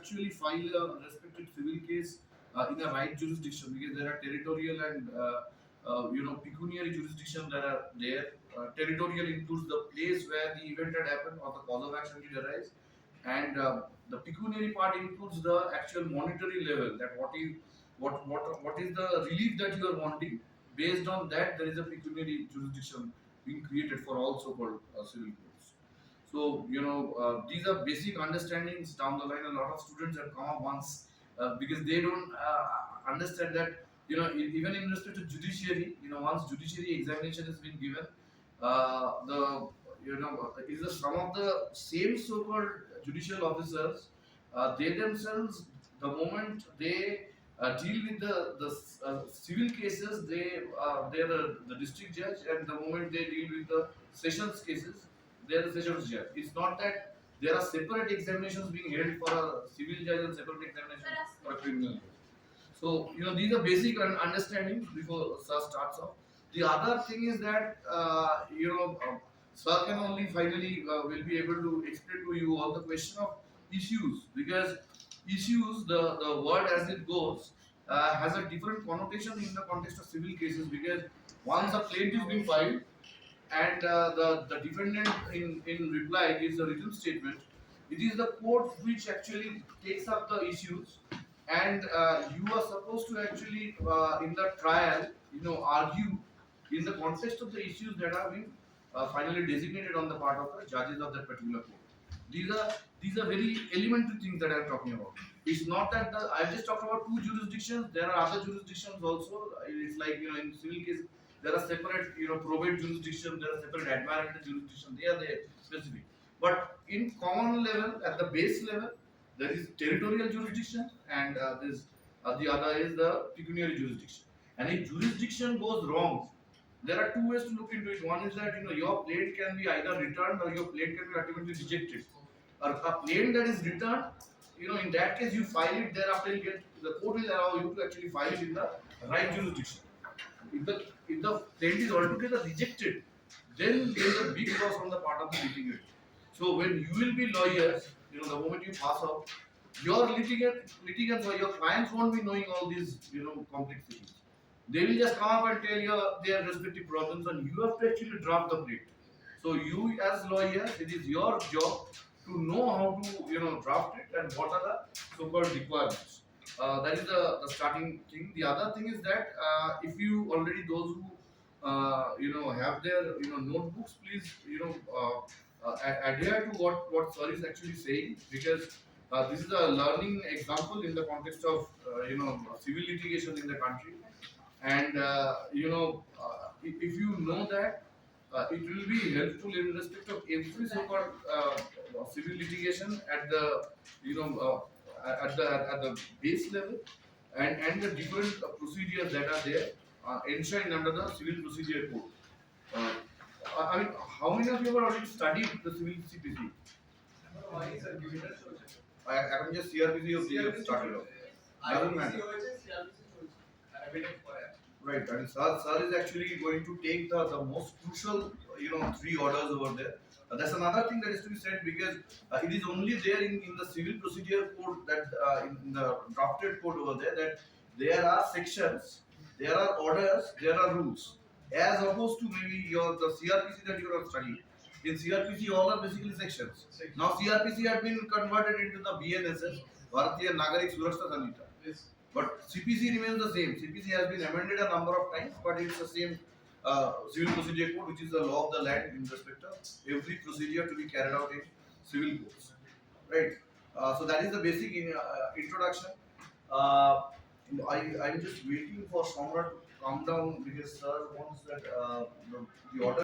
actually file a respected civil case in a right jurisdiction, because there are territorial and pecuniary jurisdiction that are there. Territorial includes the place where the event had happened or the cause of action did arise, and the pecuniary part includes the actual monetary level, that what is the relief that you are wanting. Based on that, there is a pecuniary jurisdiction being created for all so-called civil courts. So, these are basic understandings. Down the line, a lot of students have come up once because they don't understand that, even in respect to judiciary, once judiciary examination has been given, the it is the some of the same so-called judicial officers, they themselves, the moment they deal with the civil cases, they are the district judge, and the moment they deal with the sessions cases, they are the sessions judge. It's not that there are separate examinations being held for a civil judge and separate examinations for a criminal judge. So, these are basic understandings before sir starts off. The other thing is that, sir can only finally will be able to explain to you all the question of issues, because issues, the word as it goes, has a different connotation in the context of civil cases, because once a plaint is being filed and the defendant in reply gives a written statement, it is the court which actually takes up the issues, and you are supposed to actually in the trial, argue in the context of the issues that are being finally designated on the part of the judges of that particular court. These are very elementary things that I am talking about. It's not that I just talked about two jurisdictions. There are other jurisdictions also. It's like, in civil case there are separate, probate jurisdiction. There are separate admiralty jurisdiction. They are there specific. But in common level, at the base level, there is territorial jurisdiction, and the other is the pecuniary jurisdiction. And if jurisdiction goes wrong, there are two ways to look into it. One is that, your plate can be either returned or your plate can be ultimately rejected. Or a plate that is returned, in that case you file it, thereafter the court will allow you to actually file it in the right jurisdiction. If the plate is altogether rejected, then there is a big loss on the part of the litigant. So when you will be lawyers, the moment you pass out, your litigants or your clients won't be knowing all these, complexities. They will just come up and tell you their respective problems, and you have to actually draft the plate. So you, as lawyers, it is your job to know how to, draft it and what are the so-called requirements. That is the starting thing. The other thing is that if you already, those who have their notebooks, please adhere to what sir is actually saying, because this is a learning example in the context of civil litigation in the country. And if you know that, it will be helpful in respect of every so-called civil litigation at the at the base level, and the different procedures that are there enshrined under the civil procedure code. Uh, I mean, how many of you have already studied the civil CPC? I can just CRPC of the started off. Doesn't matter. Right, and sir is actually going to take the most crucial, three orders over there. That's another thing that is to be said, because it is only there in the civil procedure code, that in the drafted code over there, that there are sections, there are orders, there are rules, as opposed to maybe the CRPC that you are studying. In CRPC, all are basically sections. Now CRPC had been converted into the BNSS, Bharatiya Nagarik Suraksha Sanhita. But CPC remains the same. CPC has been amended a number of times, but it's the same civil procedure code, which is the law of the land in respect of every procedure to be carried out in civil courts. Right. So that is the basic introduction. I'm just waiting for Samrat to come down, because sir wants that the order.